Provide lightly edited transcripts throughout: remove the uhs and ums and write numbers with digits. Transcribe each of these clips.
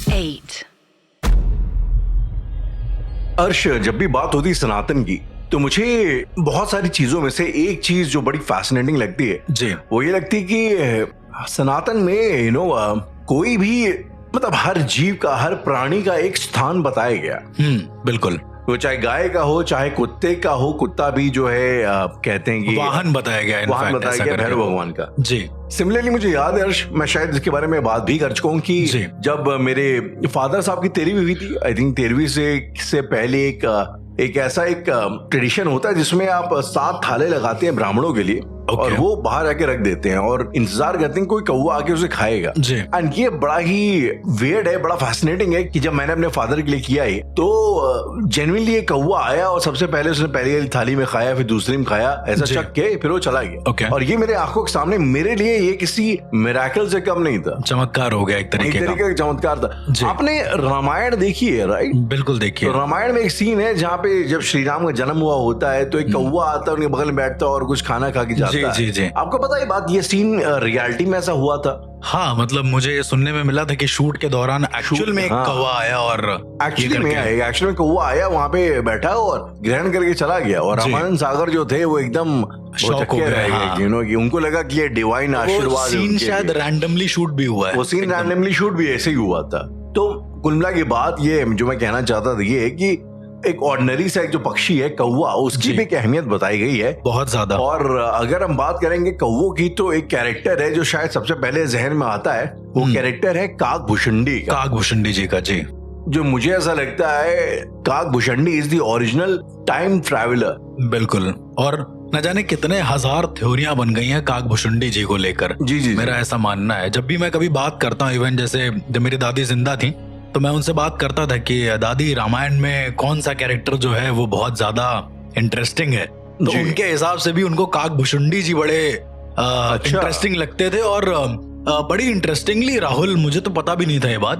8. अर्श, जब भी बात होती है सनातन की तो मुझे बहुत सारी चीजों में से एक चीज जो बड़ी फैसिनेटिंग लगती है जी, वो ये लगती है कि सनातन में कोई भी मतलब हर जीव का, हर प्राणी का एक स्थान बताया गया। बिल्कुल। वो चाहे गाय का हो, चाहे कुत्ते का हो, कुत्ता भी जो है कहते हैं कि वाहन बताया गया, वाहन बताया गया भैरव भगवान का। जी। सिमिलरली मुझे याद है अर्श, मैं शायद इसके बारे में बात भी कर चुका हूँ कि जब मेरे फादर साहब की 13वीं हुई थी, आई थिंक 13वीं से पहले एक ऐसा ट्रेडिशन होता है जिसमें आप 7 थाले लगाते हैं ब्राह्मणों के लिए और वो बाहर आके रख देते हैं और इंतजार करते हैं कोई कौवा आके उसे खाएगा। एंड ये बड़ा ही वियर्ड है, बड़ा फैसिनेटिंग है कि जब मैंने अपने फादर के लिए किया है तो जेन्युइनली ये कौवा आया और सबसे पहले उसने पहली वाली थाली में खाया, फिर दूसरी में खाया, ऐसा चख के फिर वो चला गया। और ये मेरे आंखों के सामने, मेरे लिए ये किसी मिरेकल से कम नहीं था, चमत्कार हो गया, एक तरीके का चमत्कार था। आपने रामायण देखी है राइट? बिल्कुल देखिए। तो रामायण में एक सीन है जहाँ पे जब श्री राम का जन्म हुआ होता है तो एक कौवा आता है, उनके बगल में बैठता है और कुछ खाना खा के जाता है। जी। आपको पता है बात, ये सीन रियलिटी में ऐसा हुआ था? हाँ, मतलब मुझे सुनने में मिला था कि शूट के दौरान एक्चुअल में एक कौवा आया और एक्चुअली में कौवा आया, वहाँ पे बैठा और ग्रहण करके चला गया। और रामानंद सागर जो थे वो एकदम शॉक हो गए, कि उनको लगा कि ये डिवाइन आशीर्वाद। सीन शायद रैंडमली शूट भी हुआ है, वो सीन रैंडमली शूट भी ऐसे ही हुआ था। तो कुल मिला की बात ये जो मैं कहना चाहता था ये है कि एक ऑर्डिनरी सा एक जो पक्षी है कौवा, उसकी भी एक अहमियत बताई गई है बहुत ज्यादा। और अगर हम बात करेंगे कौवों की तो एक कैरेक्टर है जो शायद सबसे पहले जहन में आता है, वो कैरेक्टर है काकभूषुंडी का। काकभूषुंडी जी का। जी। जो मुझे ऐसा लगता है Kakbhushundi is the original time traveller. बिल्कुल। और न जाने कितने हजार थ्योरियां बन गई हैं काकभूषुंडी जी को लेकर। जी। मेरा ऐसा मानना है, जब भी मैं कभी बात करता हूँ, इवन जैसे जब मेरी दादी जिंदा थी तो मैं उनसे बात करता था कि दादी रामायण में कौन सा कैरेक्टर जो है वो बहुत ज्यादा इंटरेस्टिंग है, तो उनके हिसाब से भी उनको काकभूषुंडी जी बड़े इंटरेस्टिंग लगते थे। और बड़ी इंटरेस्टिंगली राहुल, मुझे तो पता भी नहीं था ये बात,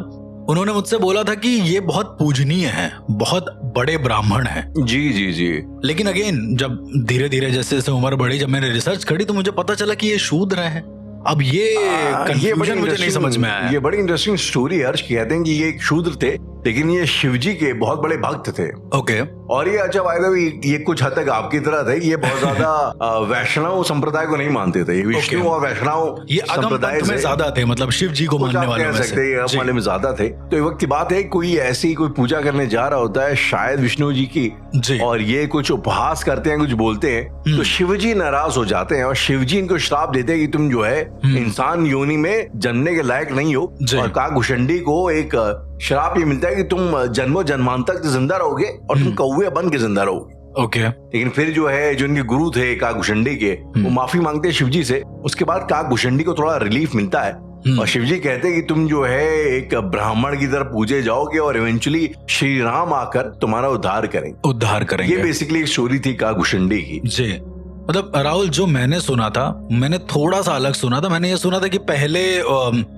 उन्होंने मुझसे बोला था कि ये बहुत पूजनीय है, बहुत बड़े ब्राह्मण हैं। जी। लेकिन अगेन जब धीरे धीरे जैसे जैसे उम्र बढ़ी, जब मैंने रिसर्च करी तो मुझे पता चला कि ये शूद्र है। अब ये कंफ्यूजन मुझे नहीं समझ में आया। ये बड़ी इंटरेस्टिंग स्टोरी है। कहते हैं कि ये एक शूद्र थे लेकिन ये शिवजी के बहुत बड़े भक्त थे। ओके। और ये अच्छा भाई भी ये कुछ हद तक आपकी तरह थे, ये बहुत ज्यादा वैष्णव संप्रदाय को नहीं मानते थे। विष्णु और वैष्णव ये संप्रदाय में ज्यादा थे, मतलब शिव जी को मानने वाले वाले में ज्यादा थे। तो एक वक्त की बात है, कोई ऐसी कोई पूजा करने जा रहा होता है शायद विष्णु जी की, और ये कुछ उपहास करते हैं, कुछ बोलते हैं, तो शिवजी नाराज हो जाते हैं और शिवजी इनको श्राप देते हैं कि तुम जो है इंसान योनि में जन्मने के लायक नहीं हो। और काकभूषुंडी को एक श्राप ये मिलता है कि तुम जन्मों जन्मांतर तक जिंदा रहोगे और तुम कौवे बन के जिंदा रहोगे। ओके। लेकिन फिर जो है जो इनके गुरु थे काकभूषुंडी के, वो माफी मांगते हैं शिवजी से। उसके बाद काकभूषुंडी को थोड़ा रिलीफ मिलता है और शिवजी कहते हैं कि तुम जो है एक ब्राह्मण की तरह पूजे जाओगे और इवेंचुअली श्री राम आकर तुम्हारा उद्धार करेंगे। ये बेसिकली एक स्टोरी थी काकभूषुंडी की। जी। मतलब राहुल, जो मैंने सुना था, मैंने थोड़ा सा अलग सुना था। मैंने ये सुना था कि पहले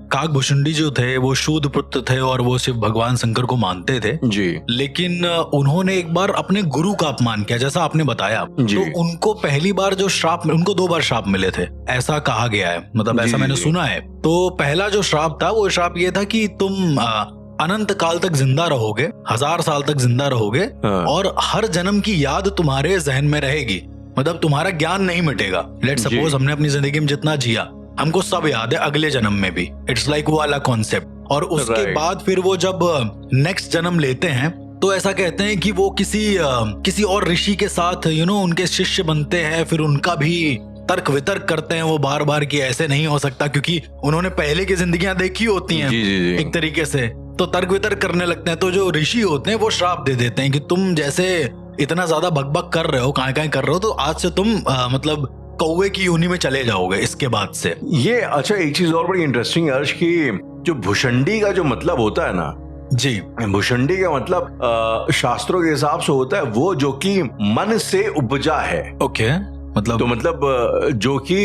काकभूषुंडी जो थे वो शूद्र पुत्र थे और वो शिव भगवान शंकर को मानते थे। जी। लेकिन उन्होंने एक बार अपने गुरु का अपमान किया, जैसा आपने बताया। तो उनको पहली बार जो श्राप, उनको 2 बार श्राप मिले थे, ऐसा कहा गया है, मतलब ऐसा मैंने सुना है। तो पहला जो श्राप था वो श्राप ये था कि तुम अनंत काल तक जिंदा रहोगे, 1000 साल तक जिंदा रहोगे और हर जन्म की याद तुम्हारे जहन में रहेगी, मतलब तुम्हारा ज्ञान नहीं मिटेगा। लेट्स सपोज हमने अपनी जिंदगी में जितना जिया, हमको सब याद है अगले जन्म में भी। इट्स लाइक वो वाला कॉन्सेप्ट। और उसके बाद फिर वो जब नेक्स्ट जन्म लेते हैं तो ऐसा कहते हैं कि वो किसी और ऋषि के साथ उनके शिष्य बनते हैं, फिर उनका भी तर्क वितर्क करते हैं वो बार बार कि ऐसे नहीं हो सकता, क्योंकि उन्होंने पहले की जिंदगियां देखी होती हैं एक तरीके से, तो तर्क वितर्क करने लगते हैं। तो जो ऋषि होते हैं वो श्राप दे देते हैं कि तुम जैसे इतना ज्यादा बकबक कर रहे हो, कहाँ कर रहे हो, तो आज से तुम मतलब कौवे की योनि में चले जाओगे इसके बाद से। ये अच्छा, एक चीज और बड़ी इंटरेस्टिंग अर्श की, जो भूषुंडी का जो मतलब होता है ना जी, भूषुंडी का मतलब शास्त्रों के हिसाब से होता है वो जो कि मन से उपजा है। ओके। मतलब तो मतलब जो कि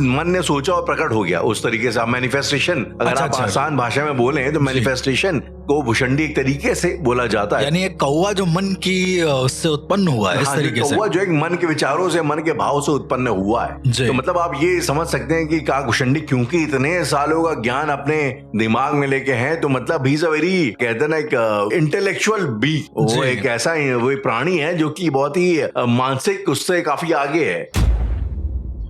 मन ने सोचा और प्रकट हो गया, उस तरीके से मैनिफेस्टेशन, अगर आप आसान भाषा में बोले तो मैनिफेस्टेशन को भुषंडी एक तरीके से बोला जाता है। यानी एक कौवा जो मन की उससे उत्पन्न हुआ है, इस तरीके से। कौवा जो एक मन के विचारों से, मन के भाव से उत्पन्न हुआ है। तो मतलब आप ये समझ सकते हैं कि काकभुषुंडी क्योंकि इतने सालों का ज्ञान अपने दिमाग में लेके हैं, तो मतलब ही इज अ वेरी, कहते हैं ना, एक इंटेलेक्चुअल बी। वो एक ऐसा वो प्राणी है जो कि बहुत ही मानसिक उससे काफी आगे है।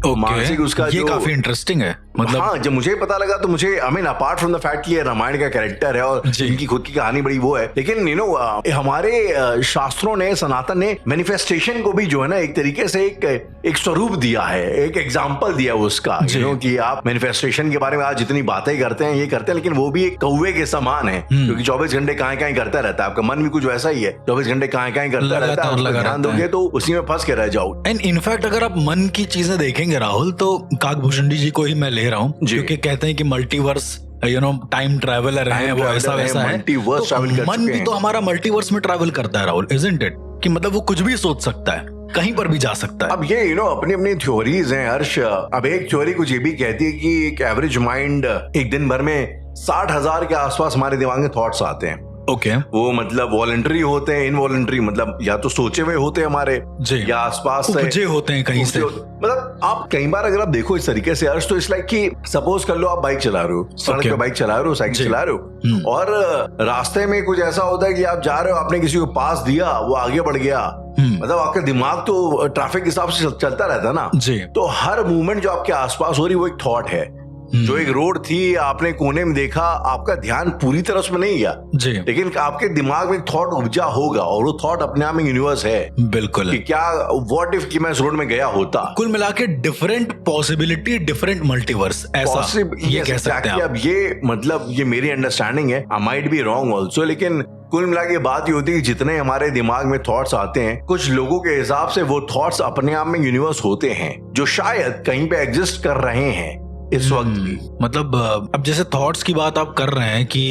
मानसिक उसका ये काफी इंटरेस्टिंग है। मतलब हाँ, जब मुझे पता लगा तो मुझे I mean apart from the fact कि ये रामायण का कैरेक्टर है और इनकी खुद की कहानी बड़ी वो है, लेकिन यू नो हमारे शास्त्रों ने, सनातन ने मैनिफेस्टेशन को भी जो है ना एक तरीके से एक स्वरूप दिया है, एक एग्जाम्पल दिया उसका, यू नो, कि आप मैनिफेस्टेशन के बारे में आज जितनी बातें करते हैं, ये करते हैं, लेकिन वो भी एक कौवे के समान है, क्योंकि 24 घंटे कहाँ करता रहता है। आपका मन भी कुछ वैसा ही है, 24 घंटे कहाँ करता रहता है। ध्यान दोगे तो उसी में फंस के रह जाओ। एंड इनफैक्ट अगर आप मन की चीजें देखेंगे राहुल, तो काकभुषुंडी जी को ही मैं ले रहा हूँ, क्योंकि कहते हैं कि multiverse, you know, time traveller है, वो ऐसा वैसा है। तो मन भी तो हमारा मल्टीवर्स में ट्रैवल करता है राहुल, इजंट इट? कि मतलब वो कुछ भी सोच सकता है, कहीं पर भी जा सकता है। अब ये यू नो अपनी अपनी थ्योरीज हैं हर्ष। अब एक थ्योरी कुछ ये भी कहती है कि एक एवरेज माइंड एक दिन भर में 60,000 के आसपास हमारे दिमाग में थॉट्स आते हैं। ओके वो मतलब वॉलंटरी होते हैं, इनवॉलंटरी, मतलब या तो सोचे हुए होते हैं हमारे, या आसपास उपजे होते हैं कहीं से। मतलब आप कई बार अगर आप देखो इस तरीके से हर्ष, तो इट्स लाइक कि सपोज कर लो आप बाइक चला रहे हो, सड़क पे बाइक चला रहे हो, साइकिल चला रहे हो, और रास्ते में कुछ ऐसा होता है कि आप जा रहे हो, आपने किसी को पास दिया, वो आगे बढ़ गया, मतलब आपका दिमाग तो ट्रैफिक के हिसाब से चलता रहता है ना जी। तो हर मूवमेंट जो आपके आसपास हो रही है वो एक थॉट है। जो एक रोड थी, आपने कोने में देखा, आपका ध्यान पूरी तरह उसमें नहीं गया जी, लेकिन आपके दिमाग में एक थॉट उपजा होगा, और वो थॉट अपने आप में यूनिवर्स है। बिल्कुल। कि क्या व्हाट इफ कि मैं इस रोड में गया होता। कुल मिला के डिफरेंट पॉसिबिलिटी, डिफरेंट मल्टीवर्स, ऐसा ये कह सकते हैं। अब ये मतलब ये मेरी अंडरस्टैंडिंग है, I might be wrong also, लेकिन कुल मिला के बात ये होती है कि जितने हमारे दिमाग में थॉट्स आते हैं, कुछ लोगों के हिसाब से वो थॉट्स अपने आप में यूनिवर्स होते हैं, जो शायद कहीं पे एग्जिस्ट कर रहे हैं इस वक्त भी। मतलब अब जैसे थॉट्स की बात आप कर रहे हैं कि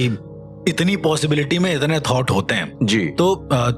इतनी पॉसिबिलिटी में इतने थॉट होते हैं जी, तो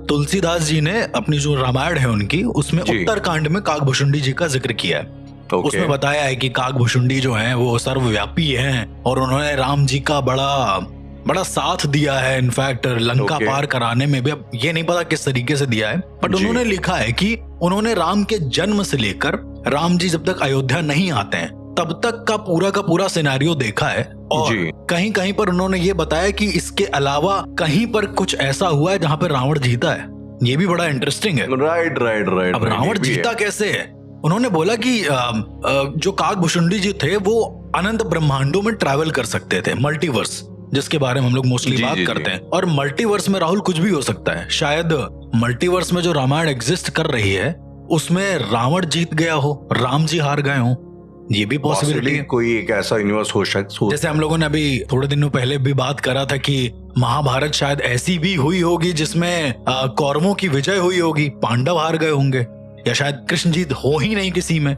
तुलसीदास जी ने अपनी जो रामायण है उनकी, उसमें उत्तरकांड में काकभुषुंडी जी का जिक्र किया है। उसमें बताया है कि काकभुषुंडी जो हैं वो सर्वव्यापी हैं, और उन्होंने राम जी का बड़ा साथ दिया है। इनफैक्ट लंका पार कराने में भी, अब ये नहीं पता किस तरीके से दिया है, बट उन्होंने लिखा है कि उन्होंने राम के जन्म से लेकर राम जी जब तक अयोध्या नहीं आते हैं तब तक का पूरा सिनेरियो देखा है, और कहीं कहीं पर उन्होंने ये बताया कि इसके अलावा कहीं पर कुछ ऐसा हुआ है जहाँ पे रावण जीता है। ये भी बड़ा इंटरेस्टिंग है। राइट। अब रावण जीता कैसे है? उन्होंने बोला कि जो काकभुषुंडी जी थे वो अनंत ब्रह्मांडों में ट्रैवल कर सकते थे, मल्टीवर्स, जिसके बारे में हम लोग मोस्टली बात करते हैं। और मल्टीवर्स में राहुल कुछ भी हो सकता है। शायद मल्टीवर्स में जो रामायण एग्जिस्ट कर रही है उसमें रावण जीत गया हो, राम जी हार गए हो, ये भी पॉसिबिलिटी है। कोई एक ऐसा यूनिवर्स हो सकता है। जैसे हम लोगों ने अभी थोड़े दिनों पहले भी बात करा था कि महाभारत शायद ऐसी भी हुई होगी जिसमें कौरवों की विजय हुई होगी, पांडव हार गए होंगे, या शायद कृष्ण जीत हो ही नहीं किसी में,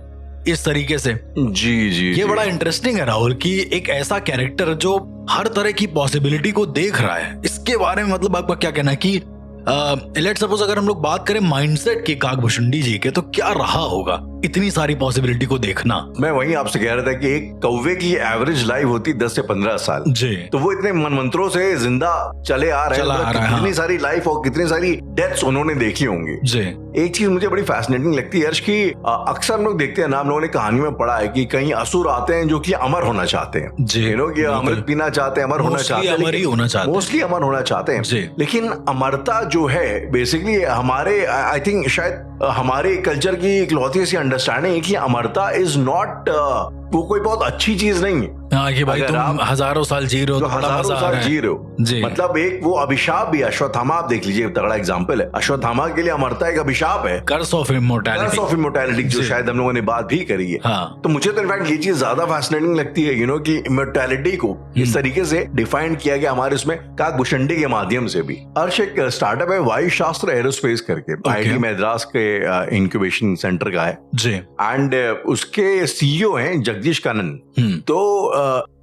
इस तरीके से। जी ये बड़ा इंटरेस्टिंग है राहुल कि एक ऐसा कैरेक्टर जो हर तरह की पॉसिबिलिटी को देख रहा है, इसके बारे में मतलब आपका क्या कहना है कि लेट्स सपोज अगर हम लोग बात करें माइंडसेट की काकभुषुंडी जी के, तो क्या रहा होगा इतनी सारी पॉसिबिलिटी को देखना? मैं वही आपसे कह रहा था कि एक कौवे की एवरेज लाइफ होती 10 से 15 साल जी, तो वो इतने मनमंत्रों से जिंदा चले आ रहे हैं, कितनी सारी लाइफ और कितनी सारी डेथ्स उन्होंने देखी होंगी जी। एक चीज मुझे बड़ी फैसिनेटिंग लगती है हर्ष की, अक्सर हम लोग देखते हैं ना, हम लोगों ने कहानी में पढ़ा है कि कहीं असुर आते हैं जो कि अमर होना चाहते हैं जी, कि अमृत पीना चाहते हैं, अमर होना चाहते हैं, मोस्टली अमर होना चाहते हैं। लेकिन अमरता जो है बेसिकली हमारे, आई थिंक शायद हमारे कल्चर की इकलौती सी अंडरस्टैंडिंग है कि अमरता इज नॉट, वो कोई बहुत अच्छी चीज नहीं है। हाँ, कि भाई तुम हजारों साल जी रहे हो, तो हजारों साल जी रहे हो जी। मतलब एक वो अभिशाप भी, अश्वत्थामा आप देख लीजिए, तगड़ा एग्जांपल है। अश्वत्थामा के लिए अमरता एक अभिशाप है, कर्स ऑफ इमोर्टैलिटी, जो शायद हम लोगों ने बात भी करी है। हाँ। तो मुझे तो इनफैक्ट ये चीज ज्यादा फैसिनेटिंग लगती है, यू नो, कि इमोर्टैलिटी को इस तरीके से डिफाइन किया गया हमारे उसमें काकभुषुंडी के माध्यम से भी। अर्श एक स्टार्टअप है वायु शास्त्र एरोस्पेस करके, IIT मद्रास के इंक्यूबेशन सेंटर का है जी, एंड उसके CEO हैं जगदीश कानन। तो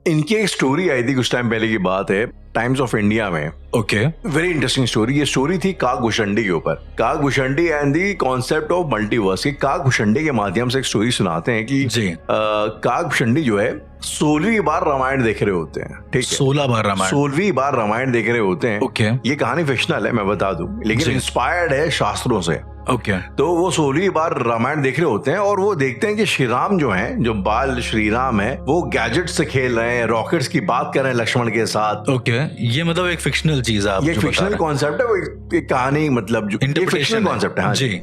इनकी एक स्टोरी आई थी कुछ टाइम पहले की बात है, टाइम्स ऑफ इंडिया में। Okay, very interesting story. ये स्टोरी थी काकभूषणी के ऊपर, Kakbhushundi and the concept of multiverse. ये काकभूषणी के माध्यम से एक स्टोरी सुनाते हैं कि काकभूषणी जो है 16वीं बार रामायण देख रहे होते हैं। ठीक है, 16वीं बार रामायण देख रहे होते हैं। ओके, ये कहानी फिक्शनल है मैं बता दूं, लेकिन इंस्पायर्ड है शास्त्रों से। ओके, तो वो 16वीं बार रामायण देख रहे होते हैं और वो देखते हैं कि श्री राम जो हैं, जो बाल श्री राम है, वो गैजेट से खेल रहे हैं, रॉकेट्स की बात कर रहे हैं लक्ष्मण के साथ। ओके, ये मतलब एक फिक्शनल चीज है, ये फिक्शनल कॉन्सेप्ट है, वो एक कहानी मतलब जो फिक्शनल कॉन्सेप्ट है। हाँ जी।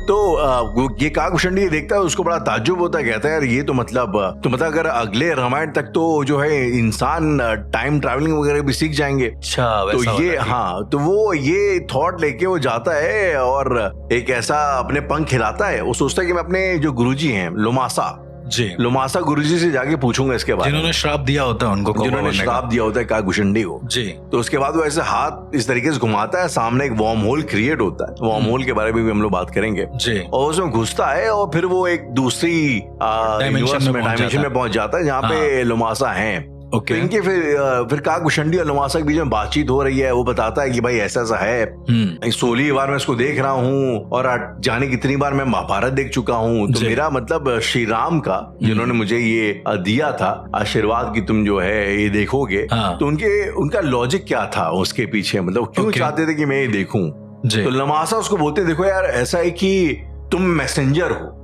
तो ये काकभूषणी देखता है, उसको बड़ा ताज्जुब होता है, कहता है यार ये तो मतलब अगर अगले रामायण तक तो जो है इंसान टाइम ट्रैवलिंग वगैरह भी सीख जाएंगे। अच्छा, तो ये हाँ, तो वो ये थॉट लेके वो जाता है और एक ऐसा अपने पंख हिलाता है। वो सोचता है कि मैं अपने जो गुरुजी हैं लोमासा गुरुजी से जाके पूछूंगा इसके बारे में, जिन्होंने श्राप दिया होता है उनको, जिन्होंने श्राप दिया होता है काकभूषणी को जी। तो उसके बाद वो ऐसे हाथ इस तरीके से घुमाता है, सामने एक वार्म होल क्रिएट होता है। वार्म होल के बारे में भी हम लोग बात करेंगे जी। और उसमें घुसता है और फिर वो एक दूसरी डायमेंशन में पहुंच जाता है जहाँ पे लोमासा है। तो इनके फिर काकभूषणी और लोमासा के बीच में बातचीत हो रही है। वो बताता है कि भाई ऐसा ऐसा है, 16वीं बार मैं इसको देख रहा हूँ और जाने कितनी बार मैं महाभारत देख चुका हूँ। तो मेरा मतलब श्री राम का, जिन्होंने मुझे ये दिया था आशीर्वाद की तुम जो है ये देखोगे, तो उनका लॉजिक क्या था उसके पीछे, मतलब क्यों चाहते थे कि मैं ये देखूं। तो लोमासा उसको बोलते देखो यार ऐसा है कि तुम मैसेंजर हो,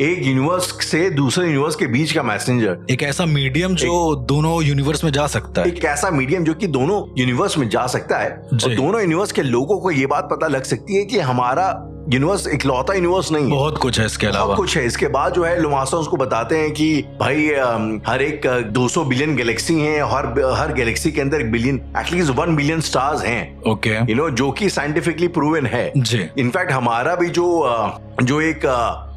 एक यूनिवर्स से दूसरे यूनिवर्स के बीच का मैसेंजर, एक ऐसा मीडियम जो दोनों यूनिवर्स में जा सकता है, एक ऐसा मीडियम जो कि दोनों यूनिवर्स में जा सकता है और दोनों यूनिवर्स के लोगों को ये बात पता लग सकती है कि हमारा यूनिवर्स इकलौता यूनिवर्स नहीं है, बहुत कुछ है इसके अलावा, कुछ है। इसके बाद जो है लोमासा उसको बताते हैं कि भाई हर एक 200 बिलियन गैलेक्सी हैं, हर गैलेक्सी के अंदर एटलीस्ट 1 बिलियन स्टार्स हैं। ओके, यू नो, जो कि साइंटिफिकली प्रूवन है जी। इनफैक्ट हमारा भी जो एक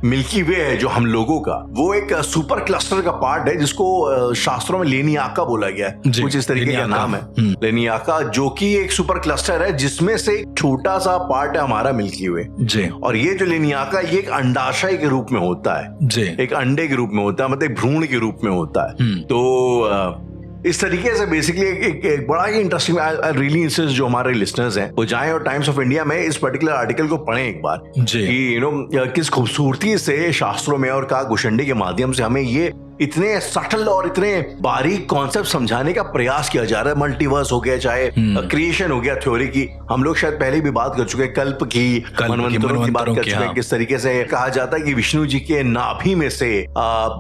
मिल्की वे है जो हम लोगों का, वो एक सुपर क्लस्टर का पार्ट है जिसको शास्त्रों में लेनियाका बोला गया है, कुछ इस तरीके का नाम है लेनियाका, जो कि एक सुपर क्लस्टर है जिसमें से एक छोटा सा पार्ट है हमारा मिल्की वे जी। और ये जो लेनियाका ये एक अंडाशय के रूप में होता है जी, एक अंडे के रूप में होता है, मतलब एक भ्रूण के रूप में होता है। तो इस तरीके से बेसिकली एक बड़ा ही इंटरेस्टिंग, रियली इंसिस्ट जो हमारे लिसनर्स हैं वो जाएं और टाइम्स ऑफ इंडिया में इस पर्टिकुलर आर्टिकल को पढ़ें एक बार कि यू नो किस खूबसूरती से शास्त्रों में और काकभूषणी के माध्यम से हमें ये इतने सटल और इतने बारीक कॉन्सेप्ट समझाने का प्रयास किया जा रहा है। मल्टीवर्स हो गया, चाहे क्रिएशन हो गया, थ्योरी की हम लोग शायद पहले भी बात कर चुके हैं, कल्प की मनवंतरों की बात कर चुके हैं, किस तरीके से कहा जाता है कि विष्णु जी के नाभि में से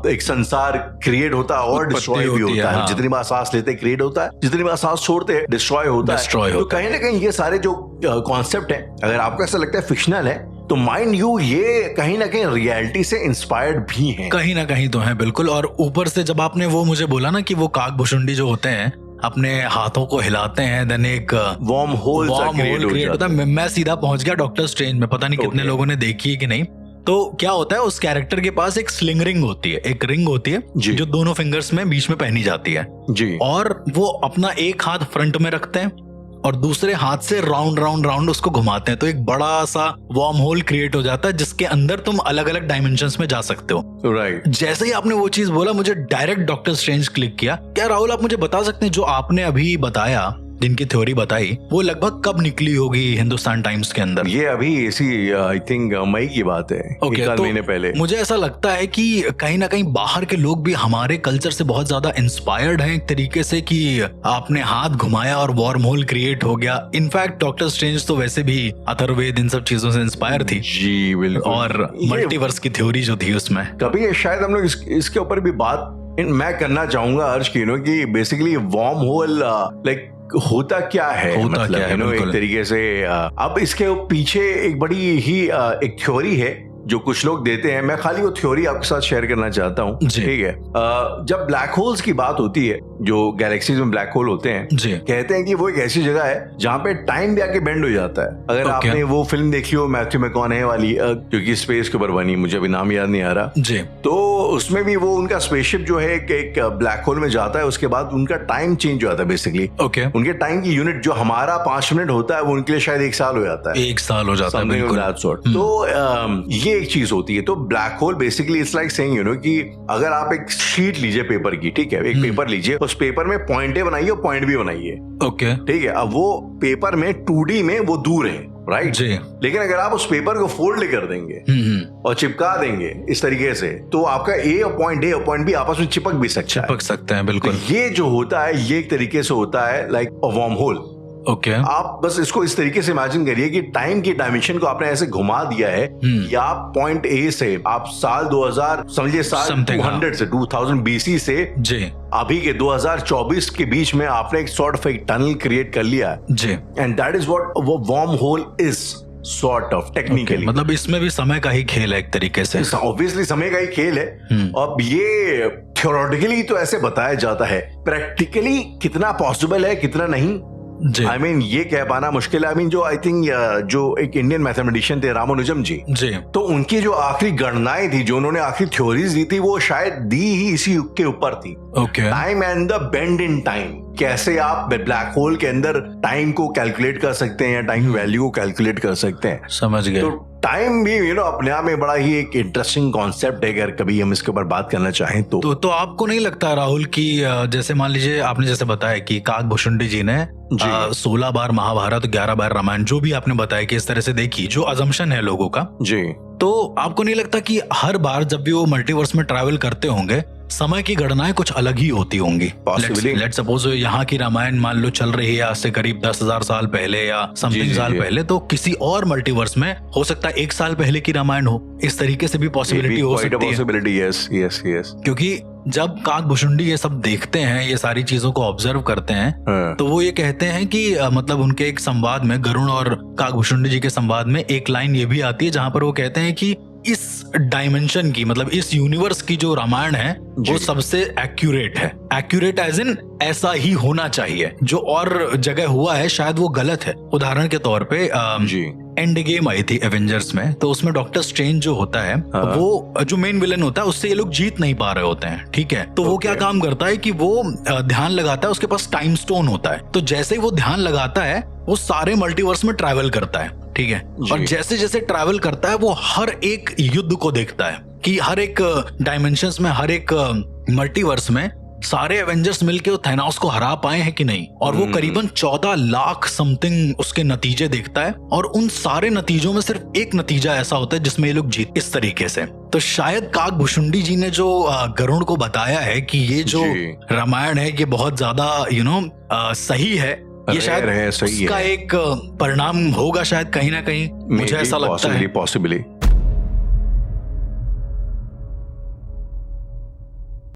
एक संसार क्रिएट होता है और डिस्ट्रॉय भी होता है। जितनी बार सांस लेते क्रिएट होता है, जितनी बार सांस छोड़ते हैं डिस्ट्रॉय होता है। तो कहीं ना कहीं ये सारे जो कॉन्सेप्ट है, अगर आपको ऐसा लगता है फिक्शनल है, तो माइंड यू ये कहीं ना कहीं रियलिटी से इंस्पायर्ड भी हैं, कहीं ना कहीं तो है बिल्कुल। और ऊपर से जब आपने वो मुझे बोला ना कि वो काकभूषणी जो होते हैं अपने हाथों को हिलाते हैं, देन एक वार्म होल क्रिएट होता है, मैं सीधा पहुंच गया डॉक्टर स्ट्रेंज में। पता नहीं कितने लोगों ने देखी है कि नहीं। तो क्या होता है, उस कैरेक्टर के पास एक स्लिंग रिंग होती है, एक रिंग होती है जो दोनों फिंगर्स में बीच में पहनी जाती है जी। और वो अपना एक हाथ फ्रंट में रखते हैं और दूसरे हाथ से राउंड उसको घुमाते हैं, तो एक बड़ा सा वार्म होल क्रिएट हो जाता है जिसके अंदर तुम अलग अलग डायमेंशंस में जा सकते हो। राइट। जैसे ही आपने वो चीज बोला मुझे डायरेक्ट डॉक्टर स्ट्रेंज क्लिक किया। क्या राहुल आप मुझे बता सकते हैं जो आपने अभी बताया, जिनकी थ्योरी बताई, वो लगभग कब निकली होगी हिंदुस्तान टाइम्स के अंदर? ये अभी इसी आई थिंक मई की बात है, एक महीने पहले। मुझे ऐसा लगता है कि कहीं ना कहीं बाहर के लोग भी हमारे कल्चर से बहुत ज्यादा इंस्पायर्ड हैं एक तरीके से, कि आपने हाथ घुमाया और वार्म होल क्रिएट हो गया। इनफैक्ट डॉक्टर स्ट्रेंज तो वैसे भी अथर्ववेद इन सब चीजों से इंस्पायर थी जी, बिल्कुल। और मल्टीवर्स की थ्योरी जो थी उसमें कभी शायद हम लोग इसके ऊपर भी बात मैं करना चाहूंगा अर्ज की, कि बेसिकली वार्म होल लाइक होता क्या है, मतलब एक तरीके से। अब इसके पीछे एक बड़ी ही एक थ्योरी है जो कुछ लोग देते हैं, मैं खाली वो थ्योरी आपके साथ शेयर करना चाहता हूँ, ठीक है। जब ब्लैक होल्स की बात होती है, जो गैलेक्सीज में ब्लैक होल होते हैं, कहते हैं कि वो एक ऐसी जगह है जहाँ पे टाइम भी आके बेंड हो जाता है। अगर आपने वो फिल्म देखी हो मैथ्यू मैककॉनहे वाली, जो कि स्पेस के ऊपर बनी, मुझे अभी नाम याद नहीं आ रहा जी, तो उसमें भी वो उनका स्पेसशिप जो है एक ब्लैक होल में जाता है, उसके बाद उनका टाइम चेंज हो जाता है बेसिकली। उनके टाइम की यूनिट जो हमारा 5 मिनट होता है वो उनके लिए शायद 1 साल हो जाता है, 1 साल हो जाता है। तो ये ये एक चीज होती है। तो black hole basically it's like saying कि अगर आप एक शीट लीजिए पेपर की, ठीक है, एक पेपर लीजिए, उस पेपर में पॉइंट ए बनाइए और पॉइंट बी बनाइए, ओके, ठीक है। अब वो पेपर में 2D में वो दूर है, राइट जी। लेकिन अगर आप उस पेपर को फोल्ड कर देंगे और चिपका देंगे इस तरीके से, तो आपका ए और पॉइंट बी आपस में चिपक भी सकते हैं, बिल्कुल। तो ये जो होता है ये एक तरीके से होता है लाइक अ वर्म होल। ओके, आप बस इसको इस तरीके से इमेजिन करिए कि टाइम की डायमेंशन को आपने ऐसे घुमा दिया है कि आप पॉइंट ए से आप साल 2000 समझिए, साल 200 से 2000 BC से जी अभी के 2024 के बीच में आपने एक सॉर्ट ऑफ एक टनल क्रिएट कर लिया जी। एंड दैट इज व्हाट वो worm hole is sort of technically. मतलब इसमें भी समय का ही खेल है एक तरीके से। ऑब्वियसली समय का ही खेल है। अब ये थ्योरेटिकली तो ऐसे बताया जाता है, प्रैक्टिकली कितना पॉसिबल है कितना नहीं, आई मीन ये कह पाना मुश्किल है। आई मीन जो आई थिंक जो एक इंडियन मैथमेटिशियन थे रामानुजम जी, तो उनकी जो आखिरी गणनाएं थी, जो उन्होंने आखिरी थ्योरीज दी थी, वो शायद दी ही इसी युग के ऊपर थी। Time and the bend in time, कैसे आप ब्लैक होल के अंदर टाइम को कैलकुलेट कर सकते हैं या टाइम वैल्यू को कैलकुलेट कर सकते हैं। समझ गए। तो टाइम भी अपने आप में बड़ा ही एक इंटरेस्टिंग कॉन्सेप्ट है, अगर कभी हम इसके ऊपर बात करना चाहें तो आपको नहीं लगता राहुल कि जैसे मान लीजिए आपने जैसे बताया कि काकभूषुंडी जी ने 16 बार महाभारत, 11 बार रामायण, जो भी आपने बताया कि इस तरह से देखी, जो अजम्पशन है लोगों का जी, तो आपको नहीं लगता कि हर बार जब भी वो मल्टीवर्स में ट्रैवल करते होंगे समय की गणनाएं कुछ अलग ही होती होंगी? लेट्स सपोज यहाँ की रामायण मान लो चल रही है आज से करीब 10,000 साल पहले या समथिंग साल पहले, तो किसी और मल्टीवर्स में हो सकता है 1 साल पहले की रामायण हो। इस तरीके से भी पॉसिबिलिटी हो सकती है। यस। क्योंकि जब काकभूषुंडी ये सब देखते हैं, ये सारी चीजों को ऑब्जर्व करते हैं, तो वो ये कहते हैं कि मतलब उनके एक संवाद में, गरुण और काकभूषुंडी जी के संवाद में एक लाइन ये भी आती है जहां पर वो कहते हैं कि इस डायमेंशन की, मतलब इस यूनिवर्स की जो रामायण है वो सबसे एक्यूरेट है। एक्यूरेट एज इन ऐसा ही होना चाहिए, जो और जगह हुआ है शायद वो गलत है। उदाहरण के तौर पे एंड गेम आई थी एवेंजर्स में, तो उसमें डॉक्टर स्ट्रेंज जो होता है, वो जो मेन विलन होता है, उससे ये लोग जीत नहीं पा रहे होते हैं, ठीक है। तो वो क्या काम करता है कि वो ध्यान लगाता है, उसके पास टाइम स्टोन होता है, तो जैसे ही वो ध्यान लगाता है वो सारे मल्टीवर्स में ट्रैवल करता है, ठीक है। और जैसे जैसे ट्रैवल करता है वो हर एक युद्ध को देखता है कि हर एक डायमेंशंस में, हर एक मल्टीवर्स में सारे एवेंजर्स मिलके वो थैनोस को हरा पाए हैं कि नहीं। और वो करीबन 14 लाख समथिंग उसके नतीजे देखता है, और उन सारे नतीजों में सिर्फ एक नतीजा ऐसा होता है जिसमें ये लोग जीत, इस तरीके से। तो शायद काकभूषुंडी जी ने जो गरुण को बताया है कि ये जो रामायण है ये बहुत ज्यादा सही है, ये शायद उसका एक परिणाम होगा शायद कहीं ना कहीं, मुझे ऐसा लगता है। पॉसिबली